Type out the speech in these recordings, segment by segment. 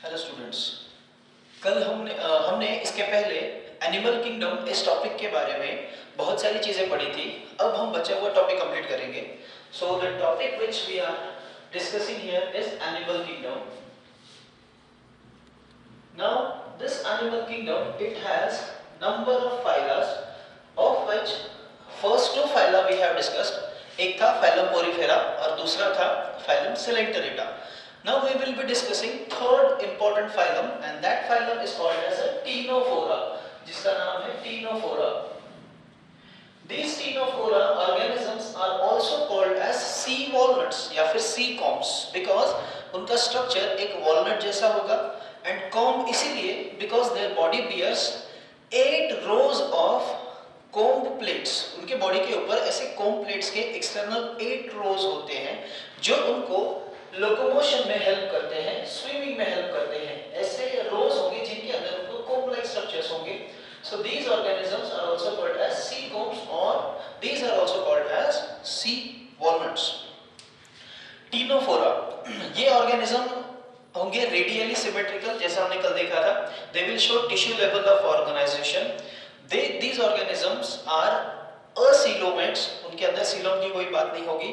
Hello students, कल हमने इसके पहले एनिमल किंगडम इस टॉपिक के बारे में बहुत सारी चीज़ें पढ़ी थी। अब हम बचा हुआ टॉपिक कंप्लीट करेंगे। So the topic which we are discussing here is animal kingdom. Now this animal kingdom it has number of phylas of which first two phyla we have discussed. एक था फाइलम पोरिफेरा और दूसरा था phylum Coelenterata. Now we will be discussing third important phylum and that phylum is called as a Ctenophora, जिसका नाम है Ctenophora. These Ctenophora organisms are also called as sea walnuts या फिर sea combs because उनका structure एक walnut जैसा होगा and comb इसीलिए because their body bears 8 rows of comb plates. उनके बॉडी के ऊपर ऐसे comb plates के external 8 rows होते हैं जो उनको लोकोमोशन में हेल्प करते हैं, स्विमिंग में हेल्प करते हैं। ऐसे रोज होंगे जिनके अंदर उनको कोम्ब लाइक स्ट्रक्चर्स होंगे। So these organisms are also called as sea combs और these are also called as sea walnuts. Ctenophora ये ऑर्गेनिज्म होंगे रेडियली सिमेट्रिकल, जैसा हमने कल देखा था। They will show tissue level of organisation. These organisms are acoelomates, उनके अंदर सीलोम की कोई बात नहीं होगी।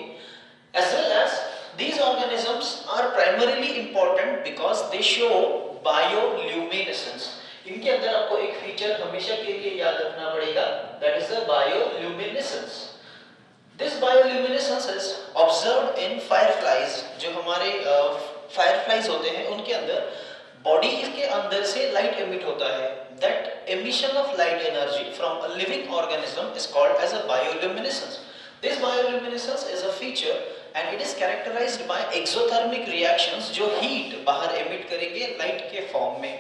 As well as these organisms are primarily important because they show bioluminescence. इनके अंदर आपको एक फीचर हमेशा के लिए याद रखना पड़ेगा, that is the bioluminescence. This bioluminescence is observed in fireflies. जो हमारे fireflies होते हैं उनके अंदर बॉडी के अंदर से लाइट एमिट होता है। That emission of light energy from a living organism is called as a bioluminescence. This bioluminescence is a feature and it is characterized by exothermic reactions जो हीट बाहर एमिट करेंगे light के form में।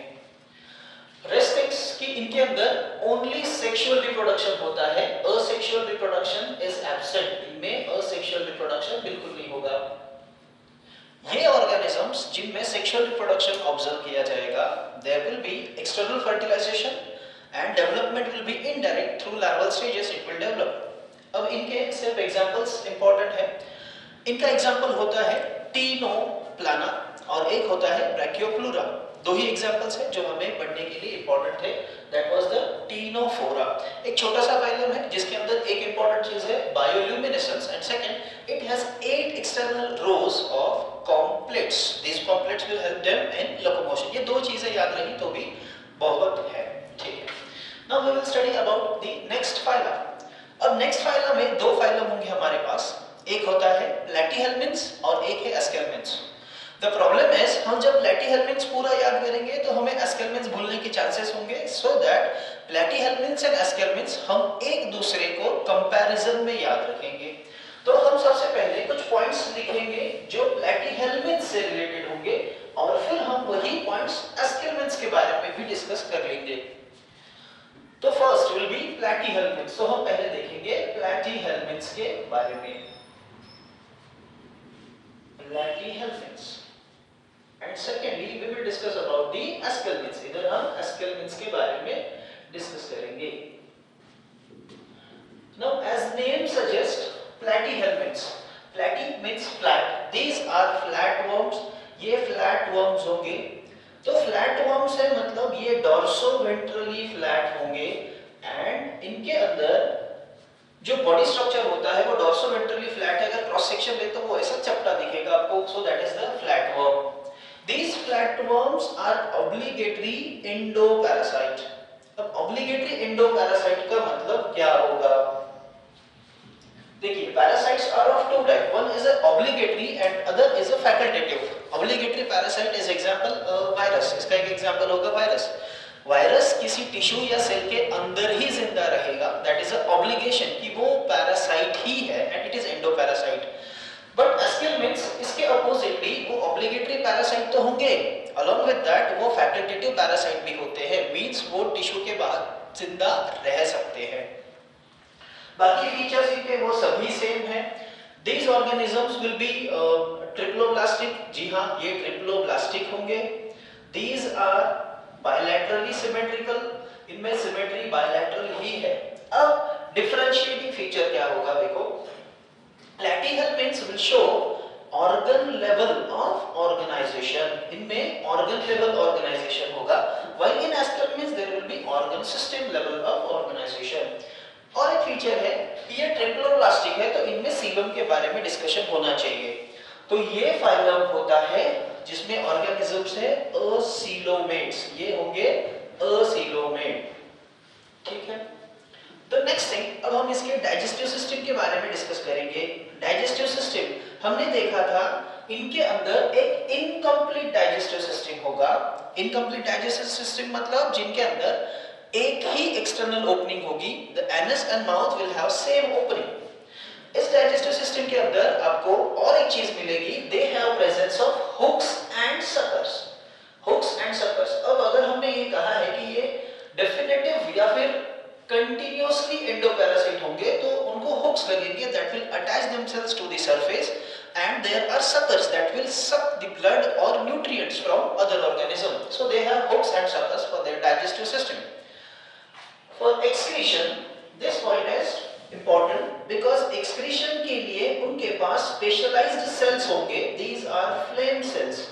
Rest things कि इनके अंदर only sexual reproduction होता है, असेक्सुअल रिप्रोडक्शन इज एब्सेंट। इनमें असेक्सुअल रिप्रोडक्शन बिल्कुल नहीं होगा। ये ऑर्गेनिजम्स जिनमें सेक्सुअल रिप्रोडक्शन ऑब्जर्व किया जाएगा, there will be external fertilisation and development will be indirect through larval stages it will develop. अब इनके सिर्फ एग्जांपल्स इंपॉर्टेंट है। इनका एग्जाम्पल होता है टीनोप्लाना और एक होता है ब्रैकियोप्लूरा। दो ही एग्जाम्पल्स हैं जो हमें पढ़ने के लिए इंपॉर्टेंट थे। That was the Ctenophora. एक छोटा सा फाइलम है जिसके अंदर एक इंपॉर्टेंट चीज है bioluminescence and second it has 8 external rows of comb plates. These comb plates will help them in locomotion. ये दो चीजें याद रही तो भी बहुत है, ठीक है। Now we will study about the next phylum. अब नेक्स्ट फाइलम में दो फाइलम होंगे हमारे पास, एक होता है प्लैटीहेल्मिन्स और एक है एस्केल्मिन्स। द प्रॉब्लम इज हम जब प्लैटीहेल्मिन्स पूरा याद करेंगे तो हमें एस्केल्मिन्स भूलने के चांसेस होंगे। सो दैट प्लैटीहेल्मिन्स एंड एस्केल्मिन्स हम एक दूसरे को कंपैरिजन में याद रखेंगे। तो हम सबसे पहले कुछ पॉइंट्स लिखेंगे जो प्लैटीहेल्मिन्स से रिलेटेड होंगे और फिर हम वही पॉइंट्स एस्केल्मिन्स के बारे में भी डिस्कस कर लेंगे। तो फर्स्ट विल बी प्लैटीहेल्मिन्स। तो हम पहले देखेंगे प्लैटीहेल्मिन्स के बारे में। Platyhelminths and secondly we will discuss about the Ascalminths. इधर हम Ascalminths के बारे में डिस्कस करेंगे। Now as name suggests, Platyhelminths. Platy means flat. These are flatworms. ये flatworms होंगे। तो flatworms है मतलब ये dorsoventral flat होंगे and इनके अंदर जो बॉडी स्ट्रक्चर होता है वो डॉर्सोवेंट्रली फ्लैट है। अगर क्रॉस सेक्शन ले तो वो ऐसा चपटा दिखेगा आपको। So that is the flatworm. These flatworms are obligatory endoparasite. अब ऑब्लिगेटरी एंडोपैरासाइट का मतलब क्या होगा? देखिए, parasites are of two type, one is obligatory and other is a facultative. Obligatory parasite is example virus. इसका एक एग्जांपल होगा virus. Virus किसी टिश्यू या सेल के अंदर ही जिंदा रहेगा, दैट इज अ ऑब्लिगेशन कि वो पैरासाइट ही है and it is endoparasite. But Aschelminthes इसके अपोजिटली वो ऑब्लिगेटरी पैरासाइट तो होंगे, अलोंग विद दैट वो फैकल्टेटिव पैरासाइट भी होते हैं। मींस वो टिश्यू के बाहर जिंदा रह सकते हैं। बाकी फीचर्स इनके वो सभी सेम हैं। These organisms will be triploblastic. जी हाँ, ये ट्रिप्लोब्लास्टिक होंगे। These are bilaterally symmetrical. इनमें सिमेट्री बायलैटरल ही है। अब डिफरेंशिएटिंग फीचर क्या होगा? देखो, Platyhelminthes will show organ level of organisation, इनमें ऑर्गन लेवल ऑर्गेनाइजेशन होगा, while in Aschelminthes there will be organ system level of organisation. और एक फीचर है, ये ट्रिप्लोप्लास्टिक है तो इनमें सीलम के बारे में डिस्कशन होना चाहिए। तो ये फाइलम होता है जिसमें ऑर्गेनिजम्स है असीलोमेट्स, ये होंगे असीलोमेट, ठीक है। द नेक्स्ट थिंग, अब हम इसके डाइजेस्टिव सिस्टम के बारे में डिस्कस करेंगे। डाइजेस्टिव सिस्टम हमने देखा था इनके अंदर एक इनकम्प्लीट डाइजेस्टिव सिस्टम होगा। इनकम्प्लीट डाइजेस्टिव सिस्टम मतलब जिनके अंदर एक ही एक्सटर्नल ओपनिंग होगी, the anus and mouth will have same opening. इस डाइजेस्टिव सिस्टम के अंदर आपको और एक चीज मिलेगी, they have presence of hooks and suckers, hooks and suckers. अब अगर हमने ये कहा है कि ये डेफिनेटिव या फिर कंटिन्यूअसली एंडोपैरासाइट होंगे तो उनको हुक्स लगेंगे that will attach themselves to the surface, and there are suckers that will suck the blood or nutrients from other organisms. So they have hooks and suckers for their digestive system. For excretion, this point is important because excretion के लिए उनके पास specialized cells होंगे. These are flame cells.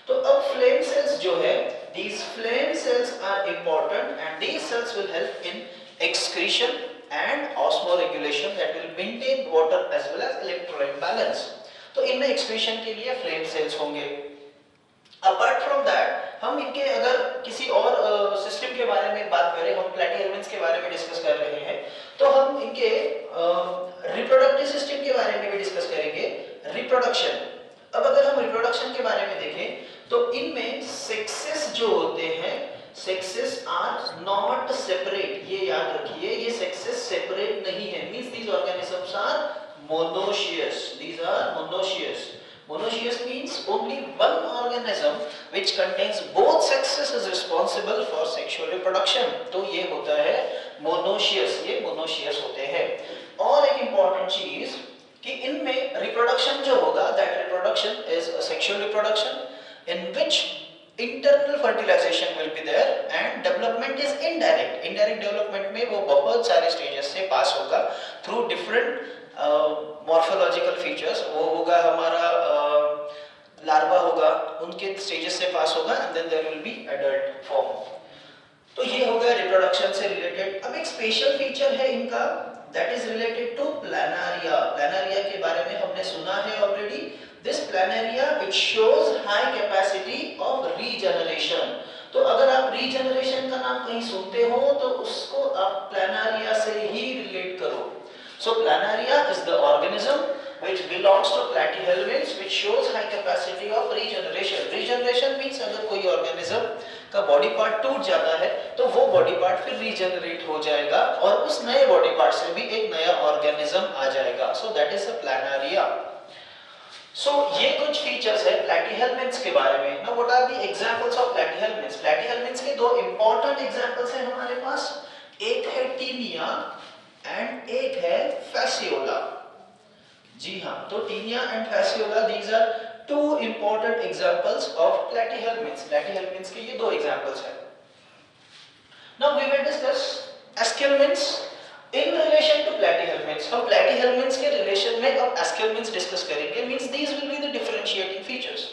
तो अब flame cells जो है, these flame cells are important and these cells will help in excretion and osmoregulation that will maintain water as well as electrolyte balance. तो इनमें excretion के लिए flame cells होंगे। Apart from that हम इनके अगर किसी और सिस्टम के बारे में बात करें, हम प्लैटिहेल्मिन्थ्स के बारे में डिस्कस कर रहे हैं, तो हम इनके रिप्रोडक्टिव सिस्टम के बारे में भी डिस्कस करेंगे, रिप्रोडक्शन। अब अगर हम रिप्रोडक्शन के बारे में देखें तो इनमें सेक्सेस जो होते हैं, सेक्सेस आर नॉट सेपरेट, ये याद रखिए, ये सेक्सेस सेपरेट नहीं है, means these organisms are monoecious. These are monoecious. Monoecious means only one organism which contains both sexes is responsible for sexual reproduction. तो ये होता है monoecious, ये monoecious होते हैं। और एक important चीज कि इनमें reproduction जो होगा, that reproduction is a sexual reproduction in which internal fertilization will be there and development is indirect. Indirect development में वो बहुत सारे stages से पास होगा through different मॉर्फोलॉजिकल फीचर्स, वो होगा हमारा लार्वा होगा, उनके स्टेजेस से पास होगा and then there will be adult form. तो ये होगा रिप्रोडक्शन से रिलेटेड। अब एक स्पेशल फीचर है इनका, that is related to Planaria. Planaria के बारे में हमने सुना है already. This Planaria it shows high capacity of regeneration. तो अगर आप रीजनरेशन का नाम कहीं सुनते हो तो उसको आप प्लानारिया से ही रिलेट करो। So planaria is the organism which belongs to platyhelminths which shows high capacity of regeneration. Regeneration means अगर कोई organism का बॉडी पार्ट टूट जाता है तो वो बॉडी पार्ट फिर रीजनरेट हो जाएगा और उस नए बॉडी पार्ट से भी एक नया ऑर्गेनिज्म आ जाएगा। So that is a planaria. So ये कुछ फीचर्स है platyhelminths के बारे में। Now what are the examples of platyhelminths? Platyhelminths के दो important examples हैं हमारे पास, एक है टीनिया एंड एक है फैसियोला। जी हाँ, तो Taenia and Fasciola these are two important examples of Platyhelminthes. Platyhelminthes के ये दो एग्जांपल्स हैं। Now we will discuss Aschelminthes in relation to Platyhelminthes. हम प्लैटिहेल्मिन्थ्स के रिलेशन में अब एस्केलमिन्थ्स डिस्कस करेंगे, means these will be the differentiating features.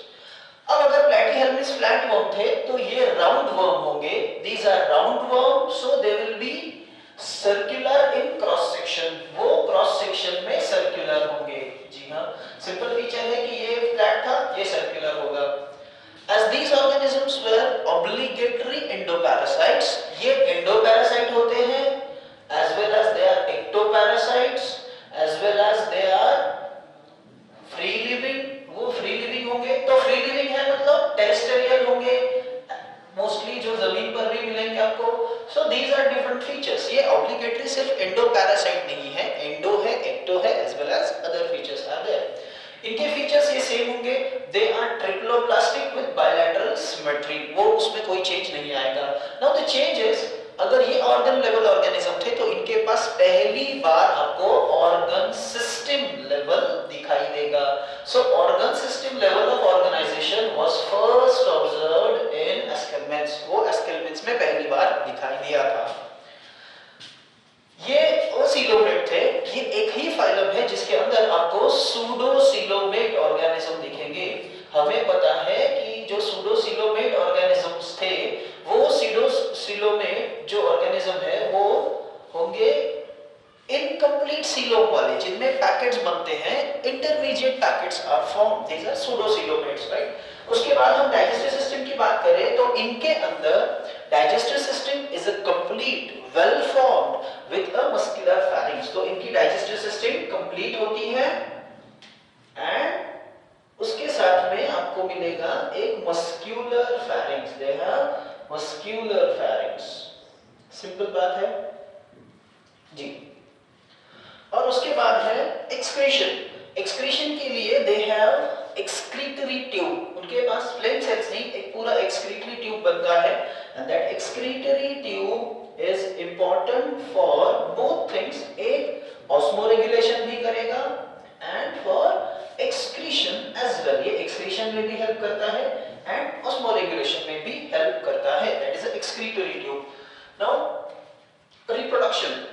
अब अगर प्लैटिहेल्मिन्थ्स फ्लैट वर्म थे तो ये राउंड वर्म होंगे। These are round worm, so they will be circular in cross section, वो क्रॉस सेक्शन में सर्कुलर होंगे। जी हाँ, सिंपल फीचर है कि ये फ्लैट था, ये सर्कुलर होगा। As these organisms were obligatory endoparasites, ये endoparasite होते हैं, as well as they are ectoparasites, as well as they are free living, वो free living होंगे। तो free living है मतलब terrestrial होंगे, मोस्टली जो जमीन पर भी मिलेंगे आपको। So these are different features. ये obligatory सिर्फ एंडोपैरासाइट नहीं है, एंडो है, एक्टो है, as well as other features are there. इनके फीचर्स ये सेम होंगे। They are triploplastic with bilateral symmetry. वो उसमें कोई चेंज नहीं आएगा। Now the change is, अगर ये ऑर्गन लेवल ऑर्गेनिज्म थे तो इनके पास पहली बार आपको ऑर्गन सिस्टम लेवल दिखाई देगा। So organ system level of organization was first observed in Eskelmans. वो Eskelmans में पहली बार दिखाई दिया था। ये ओसीलोमेट थे। ये एक ही फाइलम है जिसके अंदर आपको सूडोसीलोमेट ऑर्गेनिज्म हमें पता है कि जो सूडोसिलोमेट ऑर्गेनिजम्स थे वो सूडोसिलोमेट जो ऑर्गेनिज्म है वो होंगे इनकम्प्लीट सीलोम वाले, जिनमें पैकेट्स बनते हैं, intermediate packets are form, these are pseudocoelomates, right. उसके बाद हम डाइजेस्टिव सिस्टम की बात करें तो इनके अंदर digestive system is a complete well formed with a muscular pharynx. तो इनकी डाइजेस्टिव सिस्टम कंप्लीट होती है एंड उसके साथ में आपको मिलेगा एक muscular pharynx, they have muscular pharynx. Simple बात है जी। और उसके बाद है एक्सक्रीशन। एक्सक्रीशन के लिए दे हैव एक्सक्रीटरी ट्यूब, उनके पास फ्लेम सेल्स नहीं, एक पूरा एक्सक्रीटरी ट्यूब बनता है and that excretory tube is important for both things, एक ऑस्मोरेगुलेशन भी करेगा and for excretion as well, ये एक्सक्रीशन में भी हेल्प करता है एंड ऑस्मोरेगुलेशन में भी हेल्प करता है, that is excretory tube. Now reproduction.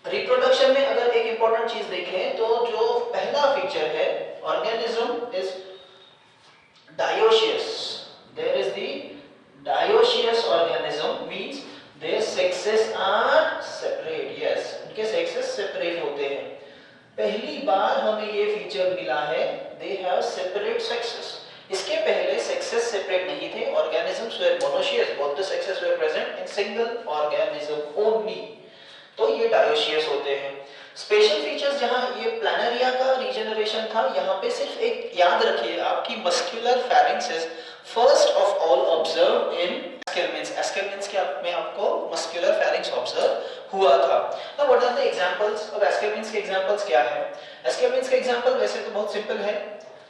Reproduction में अगर एक इंपॉर्टेंट चीज देखें तो जो पहला फीचर है, organism is dioecious, there is the dioecious organism means their sexes are separate, yes उनके सेक्सेस सेपरेट होते हैं। पहली बार हमें ये फीचर मिला है, दे हैव सेपरेट सेक्सेस। इसके पहले सेक्सेस सेपरेट नहीं थे, organisms were monoecious, both the sexes were present in single organism only, तो ये डायोशियस होते हैं। स्पेशल फीचर्स जहां ये प्लानरिया का रीजनरेशन था, यहाँ पे सिर्फ एक याद रखिए आपकी muscular pharynx is first of all observe in aschelminthes. Aschelminthes के में आपको मस्कुलर फेरिंक्स ऑब्जर्व हुआ था। Now what are the examples of aschelminthes के एग्जांपल्स क्या है? एस्केलमेंट्स के एग्जांपल वैसे तो बहुत सिंपल है,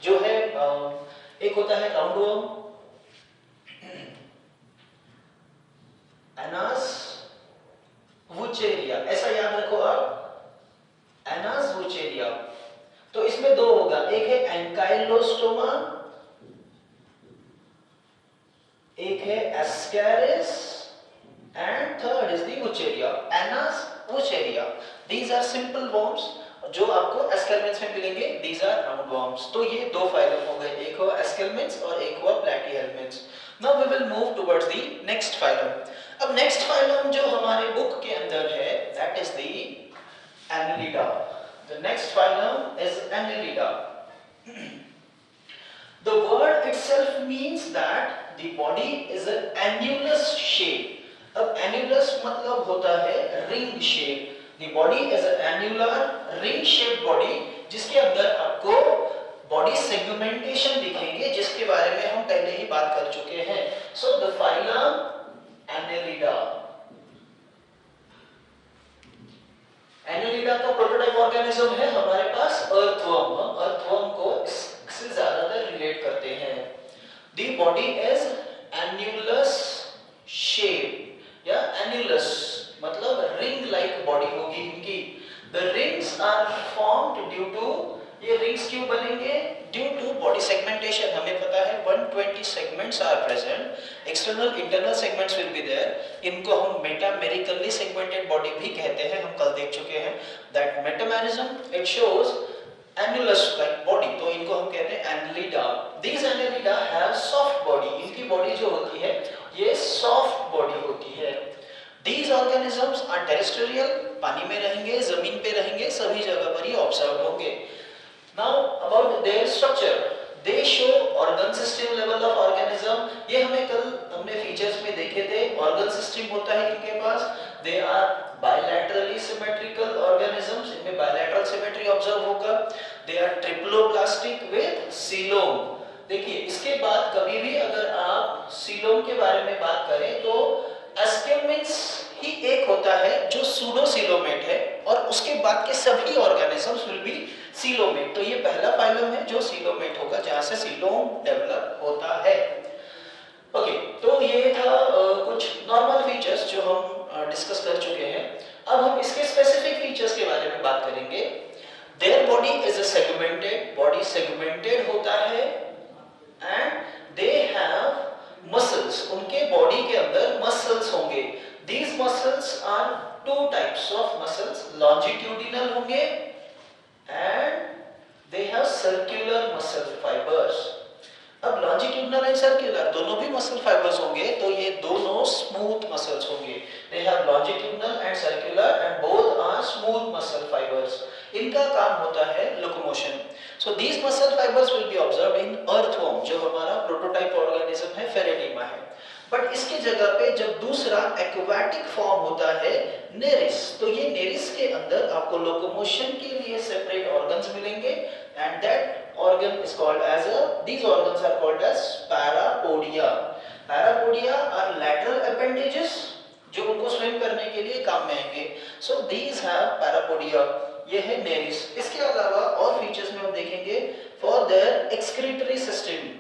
जो है एक होता है राउंडवर्म, एनास वुचेरिया, ऐसा याद रखो आप, एनास वुचेरिया। तो इसमें दो होगा, एक है एंकाइलोस्टोमा, एक है Ascaris and third is the Wuchereria, एनास Wuchereria. These are simple worms जो आपको एस्केलमेंट्स में मिलेंगे, दीज आर राउंड वर्म्स। तो ये दो फाइलम हो गए, एक हुआ एस्केलमेंट्स और एक हुआ Platyhelminthes. Now we will move towards the next phylum. अब नेक्स्ट फाइलम जो हमारे बुक के अंदर है, that is the Annelida. The next phylum is Annelida. The word itself means that the body is an annulus shape। अब annulus मतलब होता है ring shape। The body is an annular ring shaped body, जिसके अंदर आपको body segmentation दिखेंगे, जिसके बारे में हम पहले ही बात कर चुके हैं। So the phylum Annelida। Annelida का प्रोटोटाइप ऑर्गेनिज्म है हमारे पास अर्थवर्म। हम अर्थवर्म को इससे ज्यादातर रिलेट करते हैं। The body is annulus shape या annulus मतलब रिंग लाइक बॉडी होगी इनकी। The rings are formed due to, ये रिंग्स क्यों बनेंगे? Due to body segmentation. हमें पता है 120 segments are present, external internal segments will be there. इनको हम मेटामेरिकली सेगमेंटेड बॉडी भी कहते हैं, हम कल देख चुके हैं। That metamerism it shows annulus like body, तो इनको हम कहते हैं annelida। These annelida have soft body, इनकी बॉडी जो होती है ये सॉफ्ट बॉडी होती है। These organisms are terrestrial, पानी में रहेंगे, जमीन पे रहेंगे, सभी जगह पर ये ऑब्जर्व होंगे। Now about their structure, they show organ system level of organism। ये हमें कल हमने फीचर्स में देखे थे, organ system होता है इनके पास। They are bilaterally symmetrical organisms, इनमें bilateral symmetry ऑब्जर्व होगा। They are triploblastic with coelom। देखिए इसके बाद कभी भी अगर आप सीलोम के बारे में बात करें तो एस्केलमेंट्स ही एक होता है जो सूडोसिलोमेट है, और उसके बाद के सभी ऑर्गेनिजम्स विल बी सीलोमेट। तो ये पहला फाइलम है जो सीलोमेट होगा, जहां से सीलोम डेवलप होता है। ओके, तो ये था कुछ नॉर्मल फीचर्स जो हम डिस्कस कर चुके हैं। अब हम इसके स्पेसिफिक फीचर्स के बारे में बात करेंगे। Their body is a segmented, body segmented होता है एंड दे हैव मसल्स, उनके बॉडी के अंदर मसल्स होंगे। These muscles are two types of muscles, longitudinal होंगे and they have circular muscle fibers। Longitudinal and circular दोनों भी मसल फाइबर्स होंगे, तो ये दोनों स्मूथ मसल्स होंगे। They have longitudinal and circular and both are smooth muscle fibres. इनका काम होता है locomotion. So these muscle fibres will be observed in earthworm, जो हमारा प्रोटोटाइप ऑर्गेनिज्म है, फेरेटिमा है। बट इसके जगह पे जब दूसरा एक्वाटिक फॉर्म होता है नेरिस, तो ये नेरिस के अंदर आपको लोकोमोशन के लिए सेपरेट ऑर्गन्स मिलेंगे and that organ is called as these organs are called as parapodia. Parapodia are lateral appendages जो उनको स्विम करने के लिए काम में आएंगे। So these have parapodia, ये है नेरिस। इसके अलावा और फीचर्स में हम देखेंगे for their excretory system।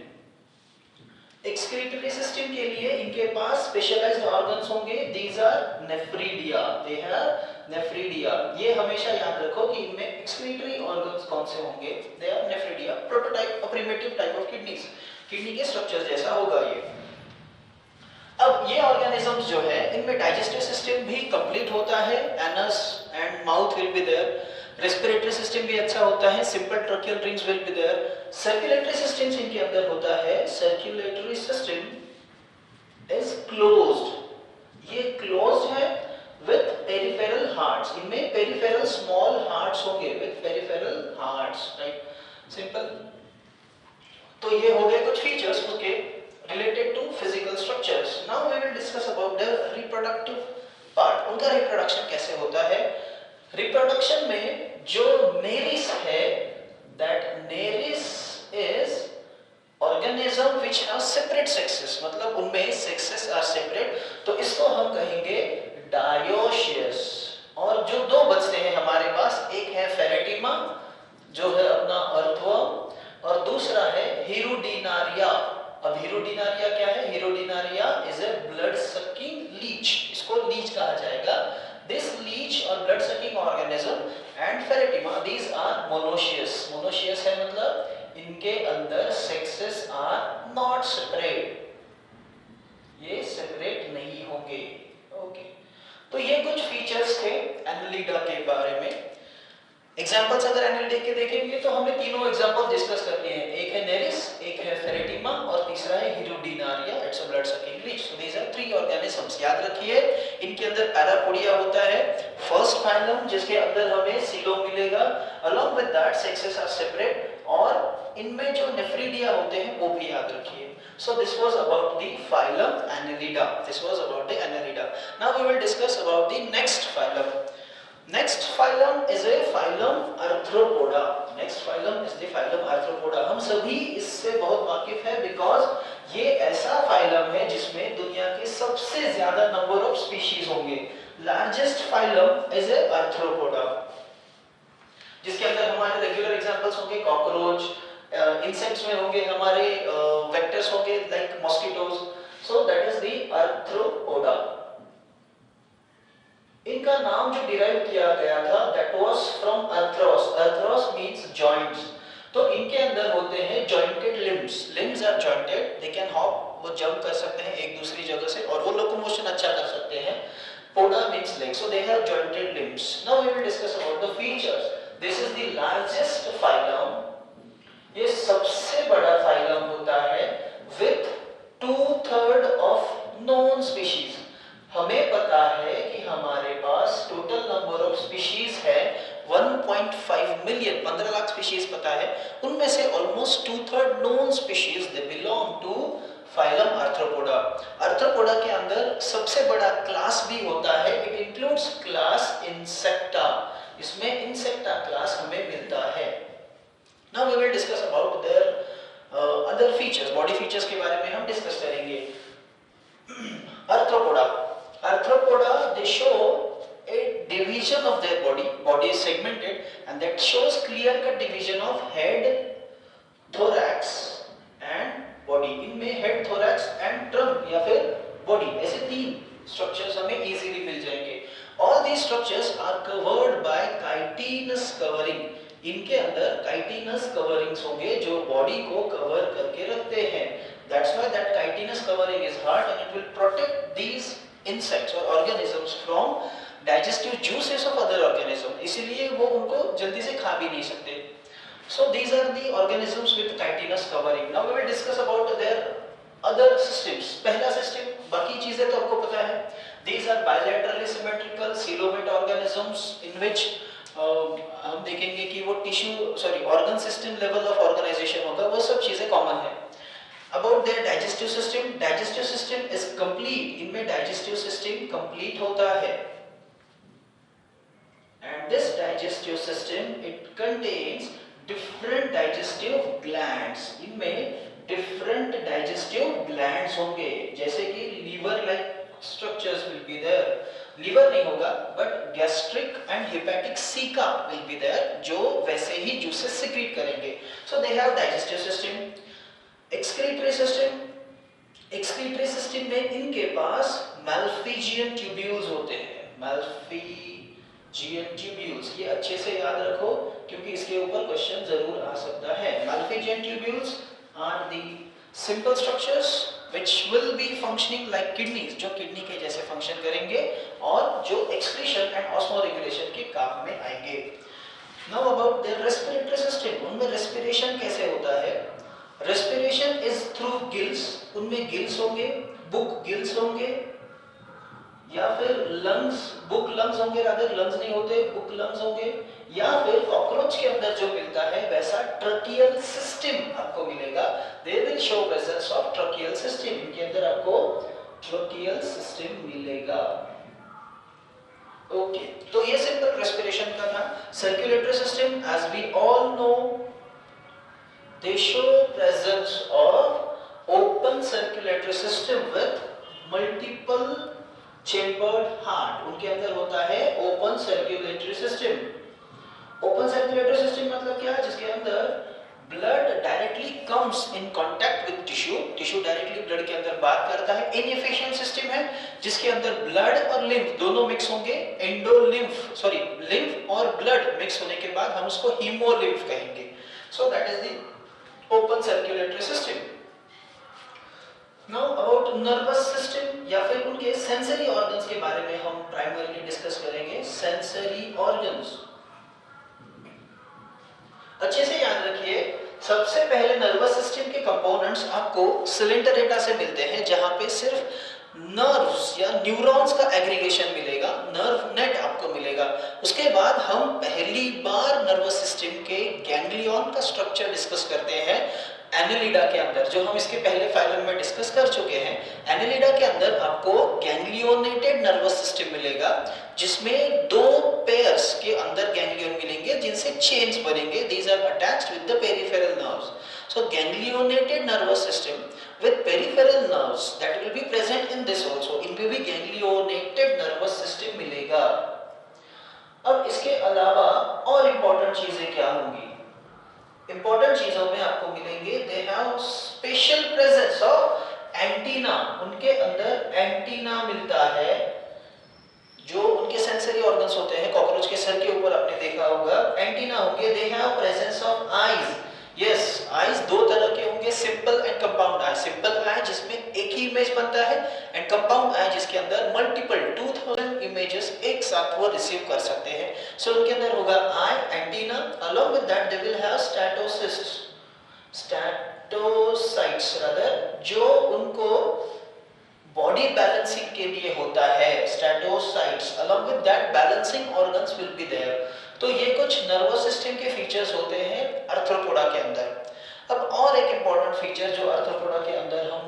Excretory system के लिए इनके पास स्पेशलाइज्ड ऑर्गन्स होंगे। These are nephridia, they have nephridia. ये हमेशा याद रखो कि इनमें एक्सक्रीटरी ऑर्गन्स कौन से होंगे, they are nephridia. Prototype, a primitive type of kidneys, kidney के स्ट्रक्चर जैसा होगा ये। अब ये ऑर्गेनिजम्स जो है इनमें डाइजेस्टिव सिस्टम भी कंप्लीट होता है, anus and mouth will be there. Respiratory system भी अच्छा होता है, simple tracheal rings will be there. Circulatory system इनके अंदर होता है, सर्कुलेटरी सिस्टम इज क्लोज्ड, ये क्लोज्ड है विद पेरिफेरल हार्ट्स। इनमें पेरिफेरल स्मॉल हार्ट्स होंगे, with peripheral hearts, right, simple. तो ये हो गए कुछ फीचर्स उसके related to physical structures. Now we will discuss about the reproductive part. उनका reproduction कैसे होता है? Reproduction में जो naris है, that naris is organism which have separate sexes, मतलब उनमें sexes are separate, तो इसको हम कहेंगे dioecious। और जो दो बचते हैं हमारे पास, एक है फेरेटिमा जो है अपना अर्थवर्म, और दूसरा है हिरुडिनारिया। अब हिरुडिनारिया क्या है? Hirudinaria is a blood sucking leech, इसको लीच कहा जाएगा। दिस लीच और blood sucking organism and Pheretima, these are monoecious. Monoecious है मतलब इनके अंदर सेक्सेस आर नॉट सेपरेट, ये सेपरेट नहीं होंगे। ओके, तो ये कुछ फीचर्स थे एनालिडा के बारे में। एग्जांपल्स अगर एनालिडा के देखेंगे तो हमने तीनों एग्जांपल डिस्कस कर लिए हैं, एक है नेरिस, एक है फेरेटिमा और तीसरा है Hirudinaria, it's a blood sucking leech. So these are three organisms. याद रखिए इनके अंदर पैरापोडिया होता है, फर्स्ट फाइलम, जिसके अंदर हमें सीलोम मिलेगा। Along with that sexes are separate, और इनमें जो नेफ्रीडिया होते हैं वो भी याद रखिए। So this was about the phylum Annelida. This was about the Annelida. Now we will discuss about the next phylum. Next phylum is a phylum Arthropoda. Next phylum is the phylum Arthropoda. हम सभी इससे बहुत वाकिफ हैं because ये ऐसा phylum है जिसमें दुनिया के सबसे ज्यादा number of species होंगे। Largest phylum is a Arthropoda, जिसके अंदर हमारे रेगुलर एग्जांपल्स होंगे कॉकरोच, इंसेक्ट्स में होंगे हमारे वेक्टर्स होंगे like mosquitoes. So that is the Arthropoda. इनका नाम जो डिराइव किया गया था that was from arthros. Arthros means joints, तो इनके अंदर होते हैं jointed limbs. Limbs are jointed, they can hop, वो जंप कर सकते हैं एक दूसरी जगह से, और वो लोकोमोशन अच्छा कर सकते हैं। Poda means leg, so they have jointed limbs. Now we will discuss about the features. This is the largest phylum, ये सबसे बड़ा फाइलम होता है विथ 2/3 ऑफ नोन स्पीशीज। हमें पता है कि हमारे पास टोटल नंबर ऑफ स्पीशीज है 1.5 मिलियन, 15 लाख स्पीशीज पता है, उनमें से almost 2/3 known species they belong to phylum Arthropoda. Arthropoda के अंदर सबसे बड़ा क्लास भी होता है, इट इंक्लूड्स क्लास इंसेक्टा, इसमें इंसेक्टा क्लास हमें मिलता है। Now we will discuss about their other features, body features के बारे में हम डिस्कस करेंगे। Arthropoda, Arthropoda they show a division of their body. Body is segmented and that shows clear-cut division of head, thorax and body. इनमें head, thorax and trunk या फिर body, ऐसे तीन structures हमें easily मिल जाएंगे। All these structures are covered by chitinous covering. इनके अंदर chitinous coverings होंगे जो बॉडी को कवर करके रखते हैं। That's why that chitinous covering is hard and it will protect these insects or organisms from digestive juices of other organisms. इसीलिए वो उनको जल्दी से खा भी नहीं सकते। So these are the organisms with chitinous covering. Now we will discuss about their other systems. पहला system, बाकी चीजें तो आपको पता है. These are bilaterally symmetrical coelomate organisms in which हम देखेंगे कि वो organ system level of organization होगा, वो सब चीजें common है. About their digestive system is complete. इनमें digestive system complete होता है. And this digestive system, it contains different digestive glands. इनमें different digestive glands होंगे, जैसे कि liver like structures will be there. liver नहीं होगा, but gastric and hepatic ceca will be there, जो वैसे ही juices secrete करेंगे. So they have digestive system. Excretory system में इनके पास Malpighian tubules होते हैं. Malpighian tubules, ये अच्छे से याद रखो क्योंकि इसके ऊपर क्वेश्चन जरूर आ सकता है. Malpighian tubules are the simple structures which will be functioning like kidneys, जो किडनी के जैसे फंक्शन करेंगे और जो excretion and osmoregulation के काम में आएंगे. Now about their respiratory system, उनमें respiration कैसे होता है? Respiration is through gills, उनमें gills होंगे, book gills होंगे, या फिर lungs, book lungs होंगे, rather lungs नहीं होते, book lungs होंगे, या फिर कॉकरोच के अंदर जो मिलता है वैसा tracheal system आपको मिलेगा. They will show presence of tracheal system, इनके अंदर आपको tracheal system मिलेगा. ओके, तो ये सिंपल रेस्पिरेशन का था. Circulatory system, as we all know, they show presence of open circulatory system with multiple chambered heart. उनके अंदर होता है open circulatory system. Open circulatory system मतलब क्या? जिसके अंदर blood directly comes in contact with tissue directly blood के अंदर बात करता है. Inefficient system है जिसके अंदर blood और lymph दोनों mix होंगे. lymph और blood mix होने के बाद हम उसको hemolymph कहेंगे. So that is the open circulatory system. Now about nervous system या फिर उनके sensory organs के बारे में हम primarily discuss करेंगे. Sensory organs अच्छे से याद रखिए. सबसे पहले नर्वस सिस्टम के कंपोनेंट्स आपको सिलेंडरेटा से मिलते हैं, जहां पे सिर्फ नर्व्स या न्यूरॉन्स का एग्रीगेशन मिलेगा, नर्व नेट आपको मिलेगा. उसके बाद हम पहली बार नर्वस सिस्टम के गैंग्लियन का स्ट्रक्चर डिस्कस करते हैं एनेलिडा के अंदर, जो हम इसके पहले फाइलम में डिस्कस कर चुके हैं. एनेलिडा के अंदर आपको गैंग्लियोनेटेड नर्वस सिस्टम मिलेगा, जिसमें दो पेयर्स के अंदर गैंग्लियन मिलेंगे जिनसे चेन्स बनेंगे. These are attached with the peripheral nerves. So ganglionated nervous system with peripheral nerves that will be present in this also. इनमें भी ganglionated nervous system मिलेगा. अब इसके अलावा और important चीजें क्या होंगी? Important चीजों में आपको मिलेंगे they have special presence of antenna. उनके अंदर antenna मिलता है, जो उनके सेंसरी ऑर्गन्स होते हैं. कॉकरोच के सर के ऊपर आपने देखा होगा एंटीना होंगे. They have presence of eyes. Yes, eyes दो तरह के होंगे, simple and compound I. Simple I जिसमें एक ही इमेज बनता है, एंड कंपाउंड आई जिसके अंदर मल्टीपल 2000 इमेजेस एक साथ वो रिसीव कर सकते हैं. सो उनके अंदर होगा eye, antenna, along with that they will have statocysts rather, जो उनको बॉडी बैलेंसिंग के लिए होता है. Statocysts along with that balancing organs will be there. तो ये कुछ नर्वस सिस्टम के फीचर्स होते हैं आर्थ्रोपोडा के अंदर. अब और एक इंपॉर्टेंट फीचर जो आर्थ्रोपोडा के अंदर हम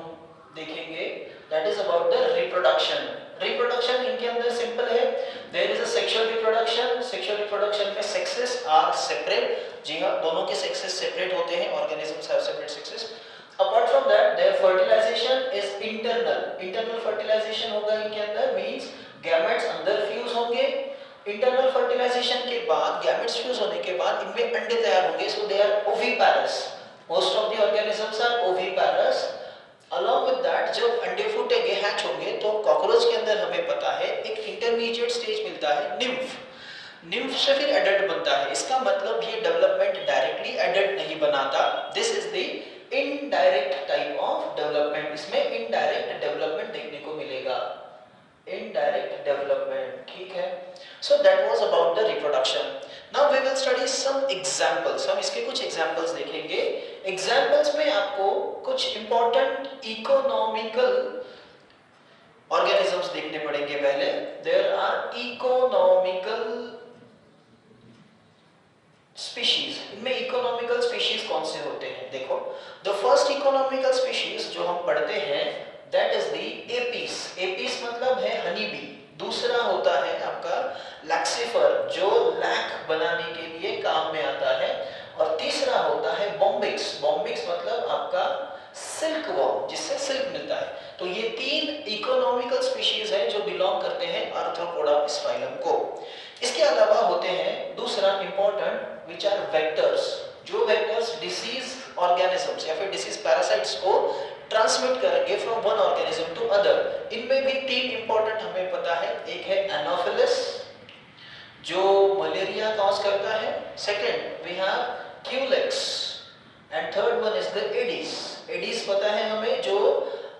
देखेंगे, that is about the reproduction. Reproduction इनके अंदर सिंपल है. There is a sexual reproduction. Sexual reproduction में सेक्सेस आर सेपरेट. जी हाँ, दोनों के सेक्सेस सेपरेट होते हैं. Organisms have separate sexes. Apart from that, their fertilization is internal. Internal fertilization होगा इनके अंदर, means gametes अंदर फ्यूज होंगे. इंटरनल फर्टिलाइजेशन के बाद, गैमेट्स फ्यूज होने के बाद इनमें अंडे तैयार होंगे. So they are oviparous. Most of the organisms are oviparous. Along with that जब अंडे फूटेंगे, हैच होंगे, तो कॉकरोच के अंदर हमें पता है एक इंटरमीडिएट स्टेज मिलता है, निम्फ. निम्फ से फिर एडल्ट बनता है. इसका मतलब ये डेवलपमेंट डायरेक्टली एडल्ट नहीं बनाता. This is the indirect type of development. इसमें इनडायरेक्ट डेवलपमेंट देखने को मिलेगा. इनडायरेक्ट डेवलपमेंट, ठीक है. So that was about the reproduction. Now we will study some examples, हम इसके कुछ एग्जांपल्स देखेंगे। एग्जांपल्स में आपको कुछ इंपॉर्टेंट इकोनॉमिकल ऑर्गेनिजम्स देखने पड़ेंगे पहले। There are economical species. इनमें इकोनॉमिकल स्पीशीज कौन से होते हैं? देखो, द फर्स्ट इकोनॉमिकल स्पीशीज जो हम पढ़ते हैं that is the apis. Apis मतलब है हनी बी। दूसरा होता है आपका लैक्सिफर जो लैक बनाने के लिए काम में आता है। और तीसरा होता है बॉम्बिक्स। बॉम्बिक्स मतलब आपका सिल्क वॉर्म, जिससे सिल्क मिलता है। तो ये तीन इकोनॉमिकल स्पीशीज हैं जो बिलोंग करते हैं आर्थ्रोपोडा फाइलम को। इसके अलावा होते हैं दूसरा इंपॉर्टेंट विच आर वेक्टर्स। जो वेक्टर्स डिसीज ऑर्गेनिजम्स या फिर डिसीज पैरासाइट्स को ट्रांसमिट करेंगे from one organism to other. इनमें भी तीन इंपॉर्टेंट हमें पता है। एक है एनोफिलिस जो मलेरिया कॉज करता है, second we have Culex and third one is the Aedes. Aedes पता है हमें जो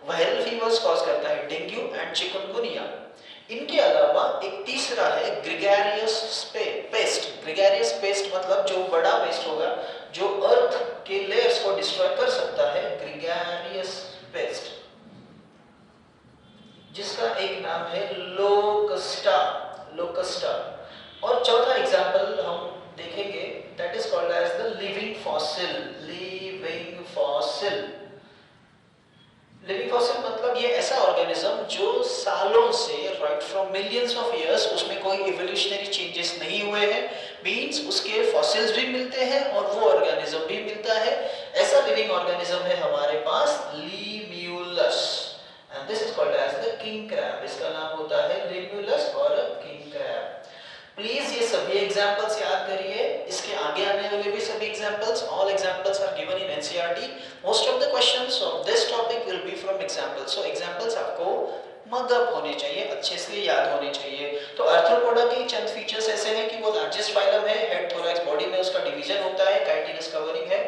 वायरल फीवर्स कॉज करता है, डेंगू एंड चिकनगुनिया। इनके अलावा एक तीसरा है ग्रेगेरियस पेस्ट। ग्रेगेरियस पेस्ट मतलब जो बड़ा पेस्ट होगा जो अर्थ के लेयर्स को डिस्ट्रॉय कर सकता है, ग्रेगेरियस पेस्ट, जिसका एक नाम है लोकस्टा। लोकस्टा। और चौथा एग्जांपल हम देखेंगे that is called as the living fossil. Living fossil. Living fossil मतलब ये ऐसा ऑर्गेनिज्म जो सालों से, right from millions of years, उसमें कोई इवोल्यूशनरी चेंजेस नहीं हुए हैं, मींस उसके फॉसिल्स भी मिलते हैं और वो ऑर्गेनिज्म भी मिलता है। ऐसा लिविंग ऑर्गेनिज्म है हमारे पास limulus and this is called as the king crab. इसका नाम होता है लीम्यूलस और किंग क्रैब। प्लीज ये सभी एग्जांपल्स याद करिए। इसके आगे आने वाले भी सभी examples, all examples are given in NCERT. Most of the questions of this topic will be from examples. So examples आपको मगअप होने चाहिए, अच्छे से याद होने चाहिए। तो आर्थ्रोपोडा के चंद फीचर्स ऐसे हैं कि वो लार्जेस्ट फाइलम है, हेड थोरैक्स बॉडी में उसका डिवीजन होता है, काइटिनस कवरिंग है।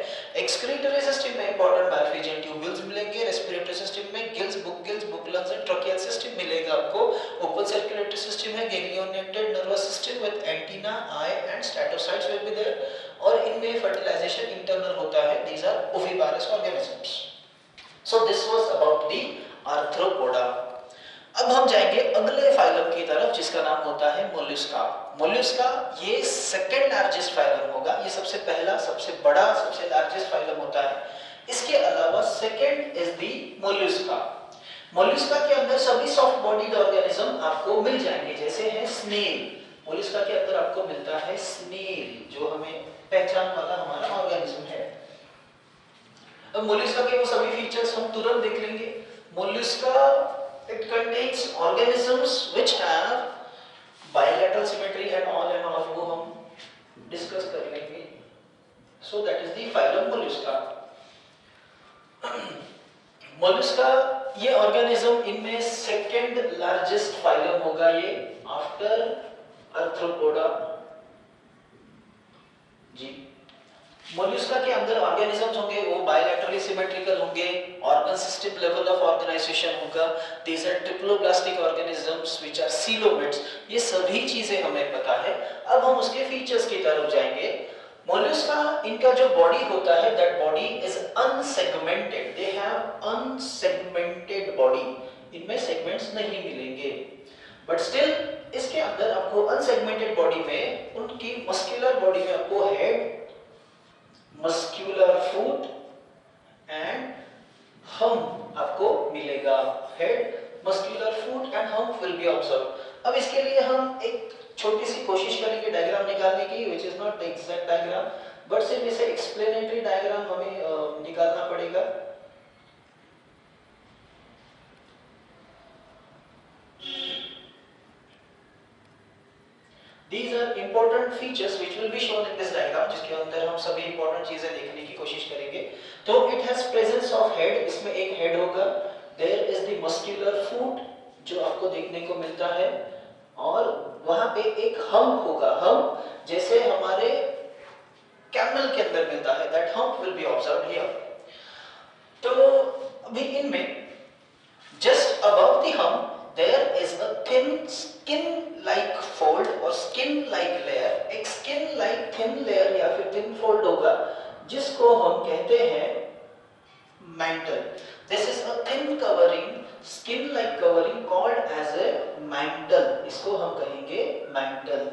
एक्सक्रीटरी सिस्टम में इंपॉर्टेंट मैलफिजियन ट्यूब्यूल्स मिलेंगे। रेस्पिरेटरी सिस्टम में gills, book lungs and tracheal system मिलेगा आपको। ओपन सर्कुलेटरी सिस्टम है, ganglionated nervous system with antenna, eye and statocysts will be there. और इनमें फर्टिलाइजेशन इंटरनल होता है। These are oviparous organisms. So this was about the Arthropoda. अब हम जाएंगे अगले फाइलम की तरफ जिसका नाम होता है मोलस्का। मोलस्का ये सेकंड लार्जेस्ट फाइलम होगा। ये सबसे पहला, सबसे बड़ा, सबसे लार्जेस्ट फाइलम होता है। इसके अलावा second is the Mollusca. Mollusca के अंदर सभी सॉफ्ट बॉडीड ऑर्गेनिज्म आपको मिल जाएंगे, जैसे है स्नेल। मोलस्का के अंदर आपको मिलता है स्नेल जो हमें पहचान वाला हमारा ऑर्गेनिज्म है। अब मोलस्का के वो सभी फीचर्स हम तुरंत देख लेंगे। Mollusca it contains organisms which have bilateral symmetry and all वो हम डिस्कस कर लेंगे। so that is the phylum mollusca। Mollusca ये ऑर्गेनिज्म इनमें सेकंड लार्जेस्ट फाइलम होगा ये आफ्टर आर्थ्रोपोडा जी। मोलस्का के अंदर ऑर्गेनिजम्स होंगे वो बायलैटरली सिमेट्रिकल होंगे, organ system level of organization होगा। These are triploblastic organisms which are coelomates. ये सभी चीजें हमें पता है। अब हम उसके फीचर्स की तरफ जाएंगे। मोलस्का इनका जो बॉडी होता है that body is unsegmented. They have unsegmented body. इनमें सेगमेंट्स नहीं मिलेंगे, बट स्टिल इसके अंदर आपको अनसेगमेंटेड बॉडी में उनकी मस्कुलर बॉडी में आपको head, muscular foot and hump आपको मिलेगा। Head, muscular foot and hump will be observe. अब इसके लिए हम एक छोटी सी कोशिश करेंगे डायग्राम निकालने की, which is not the exact diagram but सिर्फ इसे एक्सप्लेनेटरी डायग्राम हमें निकालना पड़ेगा। These are important features which will be shown in this diagram, जिसके अंदर हम सभी important चीजें देखने की कोशिश करेंगे। तो it has presence of head, इसमें एक head होगा। There is the muscular foot जो आपको देखने को मिलता है और वहां पे एक hump होगा। hump जैसे हमारे camel के अंदर मिलता है, that hump will be observed here। तो अभी इनमें just above the hump there is a thin skin like fold or skin skin like layer, एक स्किन लाइक थिन लेयर या फिर थिन फोल्ड होगा जिसको हम कहते हैं mantle. This is a thin covering, skin like covering called as a mantle. इसको हम कहेंगे mantle.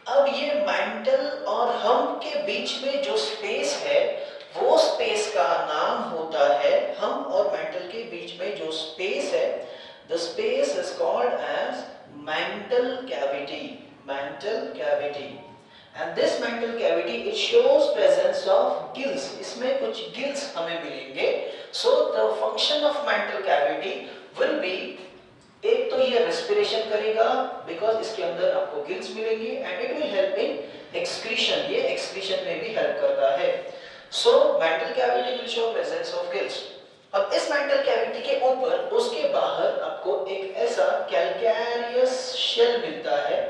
अब ये mantle और हम के बीच में जो स्पेस है वो स्पेस का नाम होता है, हम और mantle के बीच में जो स्पेस है, the space is called as mantle cavity. Mantle cavity. And this mantle cavity it shows presence of gills. इसमें कुछ gills हमें मिलेंगे. So the function of mantle cavity will be, एक तो ये respiration करेगा because इसके अंदर आपको gills मिलेंगे and it will help in excretion. ये excretion में भी help करता है. So mantle cavity will show presence of gills. अब इस mantle cavity के ऊपर उसके बाहर आपको एक ऐसा calcareous shell मिलता है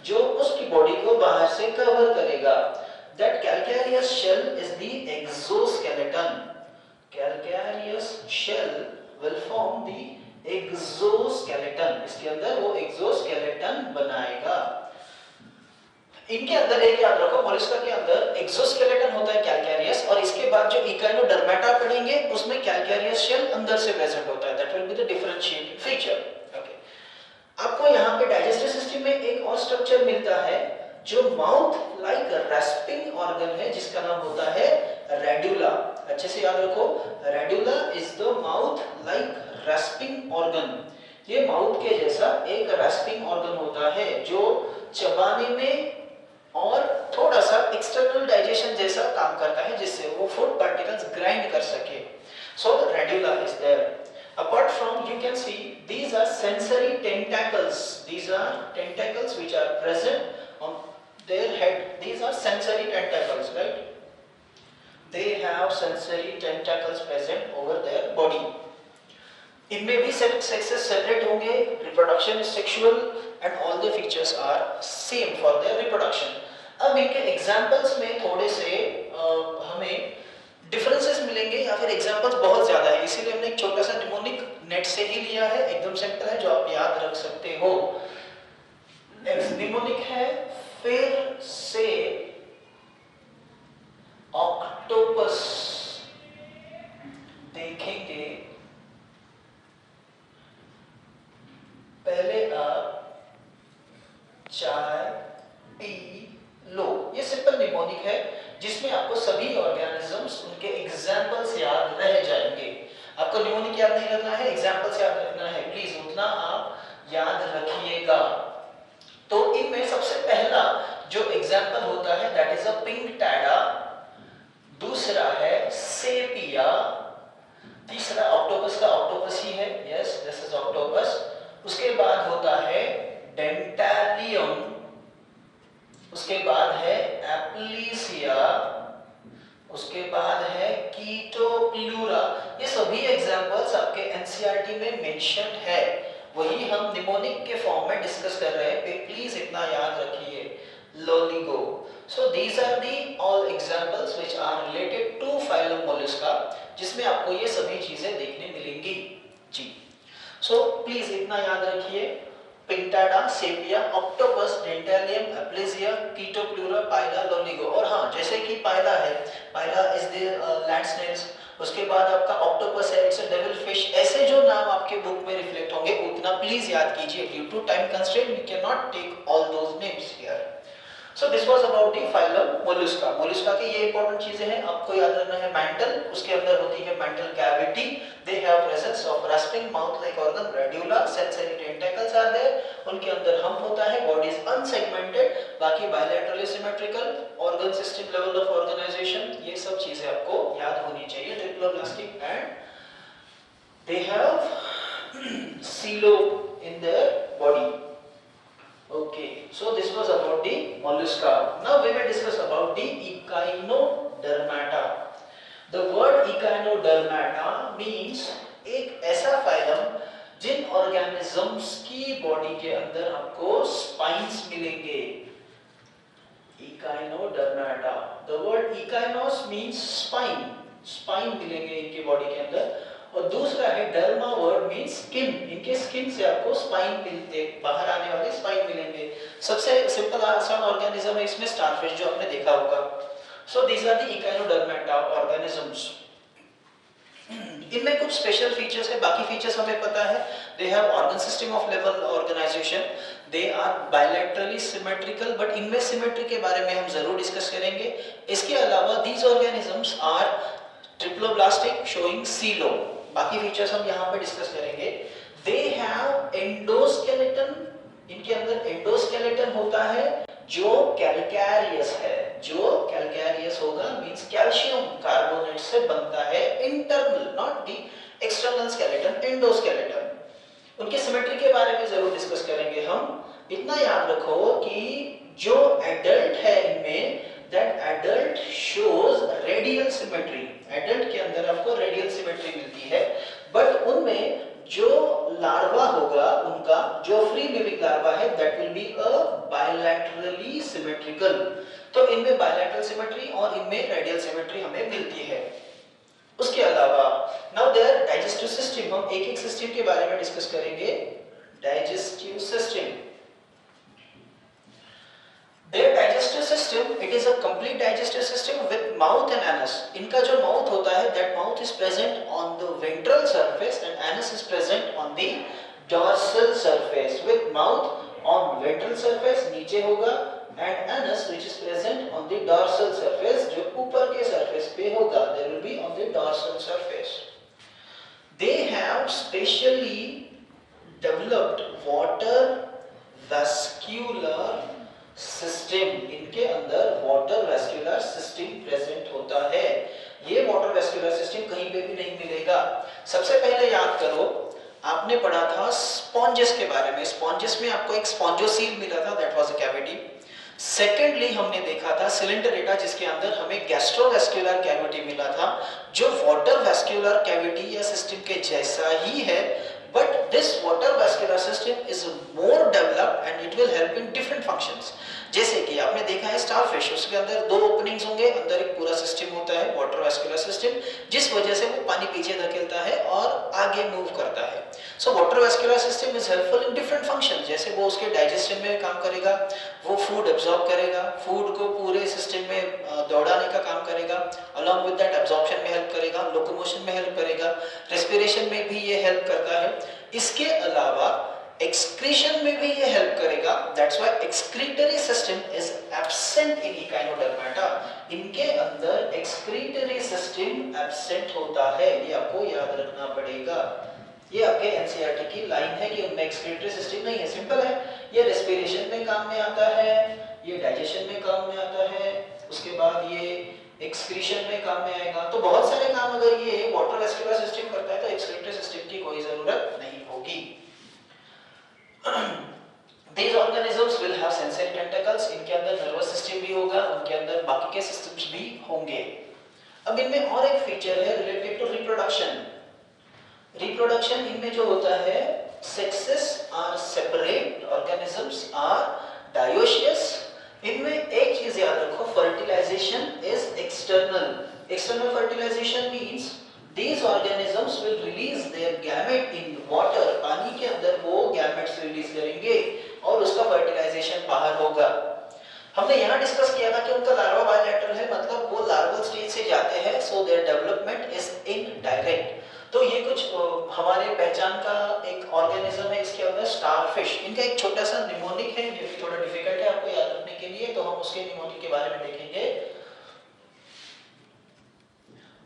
जो उसकी बॉडी को बाहर से कवर करेगा. That calcareous shell is the exoskeleton. Calcareous shell will form the exoskeleton. इसके अंदर वो exoskeleton बनाएगा. इनके अंदर एक याद रखो, मोलस्का के अंदर एक्सोस्केलेटन होता है कैल्केरियस, और इसके बाद जो इकाइनोडर्मेटा पढ़ेंगे उसमें कैल्केरियस शेल अंदर से प्रेजेंट होता है. That will be the differentiating feature. Okay, आपको यहाँ पे डाइजेस्टिव सिस्टम में एक और स्ट्रक्चर मिलता है जो माउथ लाइक रेस्पिंग ऑर्गन है जिसका नाम होता है रेड्यूला. अच्छे से याद रखो, radula is the mouth like respiring organ. ये माउथ के जैसा एक रेस्पिंग ऑर्गन होता है जो चबाने में और थोड़ा सा एक्सटर्नल डाइजेशन जैसा काम करता है जिससे वो फूड पार्टिकल्स ग्राइंड कर सके. So radula is there. Apart from, you can see these are sensory tentacles. These are tentacles which are present on their head. These are sensory tentacles, right? They have sensory tentacles present over their body. इनमें भी sexes separate होंगे. Reproduction is sexual and all the features are same for their reproduction. अब इनके examples में थोड़े से हमें differences मिलेंगे या फिर एग्जांपल्स बहुत ज्यादा है, इसीलिए हमने एक छोटा सा निमोनिक नेट से ही लिया है. एकदम सिंपल है जो आप याद रख सकते हो. निमोनिक है, फिर से ऑक्टोपस देखेंगे. पहले आप चाय पी लो. ये सिंपल निमोनिक है जिसमें आपको सभी ऑर्गेनिजम्स उनके एग्जांपल्स याद रह जाएंगे. आपको निमोनिक याद नहीं रखना है, एग्जांपल्स याद रखना है. प्लीज उतना आप याद रखिएगा. तो इनमें सबसे पहला जो एग्जांपल होता है दैट इज अ पिंक टैडा. दूसरा है सेपिया. तीसरा ऑक्टोपस का ऑक्टोपस ही है. Yes, this is octopus. उसके बाद होता है डेंटालियम. उसके बाद है एप्लीसिया. उसके बाद है कीटोप्लूरा. ये सभी एग्जांपल्स आपके एनसीईआरटी में मेंशन है, वही हम निमोनिक के फॉर्म में डिस्कस कर रहे हैं. प्लीज इतना याद रखिए. Loligo. So these are the all examples which are related to phylum Mollusca, जिसमें आपको ये सभी चीजें देखने मिलेंगी जी. सो प्लीज इतना याद रखिए. पिंटाडा, सेपिया, ऑक्टोपस, डेंटालियम, एप्लीसिया, कीटोप्लूरा, पाइला, लोलिगो. और हाँ, जैसे कि पाइला है, पाइला इज द लैंड स्नेल्स. उसके बाद आपका ऑक्टोपस है, इट्स अ डेविल फिश. ऐसे जो नाम आपके बुक में रिफ्लेक्ट होंगे उतना प्लीज याद कीजिए. Due to time constraint we can not take all those names here. So this was about the phylum Mollusca. Mollusca की ये इंपॉर्टेंट चीजें हैं, आपको याद रखना है. मैंटल, उसके अंदर होती है mantle cavity. They have presence of rasping mouth like organ, radula, sensory tentacles are there. उनके अंदर हम होता है, बॉडी इज अनसेगमेंटेड. बाकी bilaterally symmetrical, organ system level of organisation, ये सब चीजें आपको याद होनी चाहिए. ट्रिप्लोब्लास्टिक एंड दे हैव सीलो in their body. Okay, so this was about the mollusca. Now we will discuss about the echinodermata. The word echinodermata means एक ऐसा फाइलम जिन ऑर्गेनिजम्स की बॉडी के अंदर आपको स्पाइन्स मिलेंगे. echinodermata. The word echinos means spine. Spine मिलेंगे इनके body के अंदर. और दूसरा है डर्मा, वर्ड मींस स्किन, इनके स्किन से आपको स्पाइन मिलते, बाहर आने वाले स्पाइन मिलेंगे। सबसे सिंपल आसान ऑर्गेनिज्म है इसमें स्टारफिश, जो आपने देखा होगा। So these are the Echinodermata organisms. इनमें कुछ स्पेशल फीचर्स है, बाकी फीचर्स हमें पता है। They have organ system of level organisation, they are bilaterally symmetrical, but इनमें सिमेट्री के बारे में हम जरूर डिस्कस करेंगे। इसके अलावा these organisms are triploblastic showing सीलो, बाकी फीचर्स हम यहाँ पे डिस्कस करेंगे। दे हैव एंडोस्केलेटन, इनके अंदर एंडोस्केलेटन होता है जो कैल्केरियस है, जो कैल्केरियस होगा मींस कैल्शियम कार्बोनेट से बनता है, internal not the external skeleton, endoskeleton. उनके सिमेट्री के बारे में जरूर डिस्कस करेंगे हम। इतना याद रखो कि जो एडल्ट है इनमें, that adult shows radial symmetry, adult के अंदर आपको रेडियल सिमेट्री मिलती है। बट उनमें जो लार्वा होगा उनका, जो फ्री लिविंग लार्वा है, that will be a bilaterally symmetrical. तो इनमें बायलैटरल सिमेट्री और इनमें रेडियल सिमेट्री हमें मिलती है। उसके अलावा नाउ देयर डाइजेस्टिव सिस्टम, हम एक एक सिस्टम के बारे में डिस्कस करेंगे। Digestive system, their digestive system, it is a complete digestive system with mouth and anus. इनका जो mouth होता है, that mouth is present on the ventral surface and anus is present on the dorsal surface, with mouth on ventral surface नीचे होगा and anus which is present on the dorsal surface, जो ऊपर के surface पे होगा, there will be on the dorsal surface. They have specially developed water vascular system, इनके अंदर water vascular system present होता है। ये वाटर वेस्क्यूलर सिस्टम कहीं पे भी नहीं मिलेगा। सबसे पहले याद करो, आपने पढ़ा था स्पॉन्जेस के बारे में। स्पॉन्जेस में आपको एक स्पॉन्जोसील मिला था, that was a cavity. Secondly हमने देखा था सिलेंडरेटा, जिसके अंदर हमें गैस्ट्रोवेस्क्यूलर कैविटी मिला था, जो वाटर वेस्क्यूलर कैविटी या सिस्टम के जैसा ही है, but this water vascular system is more developed and it will help in different functions. जैसे कि आपने देखा है स्टारफिश, उसके अंदर दो ओपनिंग्स होंगे, अंदर एक पूरा सिस्टम होता है वाटर वेस्क्यूलर सिस्टम, जिस वजह से वो पानी पीछे धकेलता है और आगे मूव करता है। So water vascular system is helpful in different function, जैसे वो उसके डाइजेशन में काम करेगा, वो फूड एब्जॉर्ब करेगा, फूड को पूरे सिस्टम में दौड़ाने का काम करेगा, अलॉन्ग विद दैट एब्जॉर्प्शन में हेल्प करेगा, लोकोमोशन में हेल्प करेगा, रेस्पिरेशन में भी ये हेल्प करता है। इसके अलावा एक्सक्रीशन में भी ये हेल्प करेगा, that's why excretory system is absent in Echinodermata. इनके अंदर एक्सक्रीटरी सिस्टम एब्सेंट होता है, ये आपको याद रखना पड़ेगा। ये आपके एनसीईआरटी की लाइन है कि उनमें एक्सक्रीटरी सिस्टम नहीं है। सिंपल है, ये रेस्पिरेशन में काम में आता है, ये डाइजेशन में काम में आता है, उसके बाद ये एक्सक्रीशन में काम में आएगा। तो बहुत सारे काम अगर ये वाटर वेस्क्यूलर सिस्टम करता है तो एक्सक्रीटरी सिस्टम की कोई जरूरत नहीं होगी। These organisms will have sensory tentacles, इनके अंदर नर्वस सिस्टम भी होगा, उनके अंदर बाकी के सिस्टम्स भी होंगे। अब इनमें और एक फीचर है रिलेटेड टू रिप्रोडक्शन। रिप्रोडक्शन इनमें जो होता है, sexes are separate, organisms are dioecious. इनमें एक चीज याद रखो, fertilisation is external. External fertilisation means these organisms will release their gamete in water, पानी के अंदर वो गैमेट्स रिलीज करेंगे और उसका फर्टिलाइजेशन बाहर होगा। हमने यहाँ डिस्कस किया था कि उनका लार्वा बायलैटरल है, मतलब वो लार्वल स्टेज से जाते हैं, so their development is indirect. तो ये कुछ हमारे पहचान का एक ऑर्गेनिज्म है इसके अंदर, स्टारफिश। इनका एक छोटा सा निमोनिक है, ये भी थोड़ा डिफिकल्ट है आपको याद रखने के लिए, तो हम उसके निमोनिक के बारे में देखेंगे।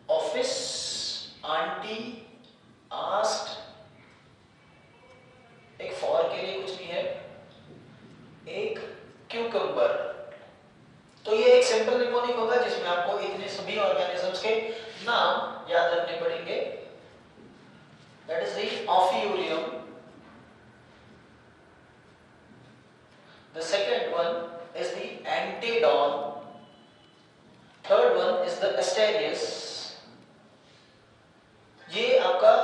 ऑफिस आंटी आस्क्ड, एक फॉर के लिए कुछ नहीं है, एक क्यूकम्बर। तो ये एक सिंपल निमोनिक होगा जिसमें आपको इतने सभी ऑर्गेनिजम्स के नाम याद रखने पड़ेंगे। That is the Ophiurium, the second one is the Antedon, third one is the Asterias. ये आपका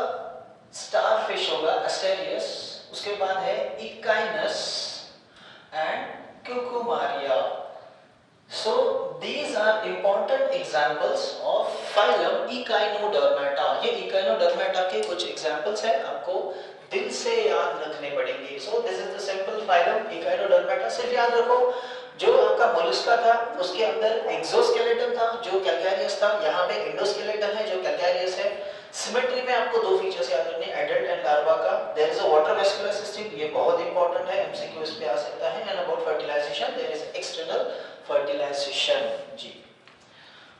स्टारफिश होगा, एस्टेरियस। उसके बाद है Echinus and Cucumaria. So these are important examples of phylum Echinodermata. ये Echinodermata के कुछ examples हैं, आपको दिल से याद रखने पड़ेंगे। So this is the simple phylum Echinodermata. सिर्फ याद रखो जो आपका मोलस्का था उसके अंदर एक्सोस्केलेटन था जो कैल्केरियस था, यहाँ पे एंडोस्केलेटन है जो कैल्केरियस है। सिमेट्री में आपको दो फीचर्स याद रखने, एडल्ट एंड लार्वा का। There is a water vascular system, ये बहुत इंपॉर्टेंट है, एमसीक्यू इस पे आ सकता है। And about fertilisation, there is external fertilisation. Ji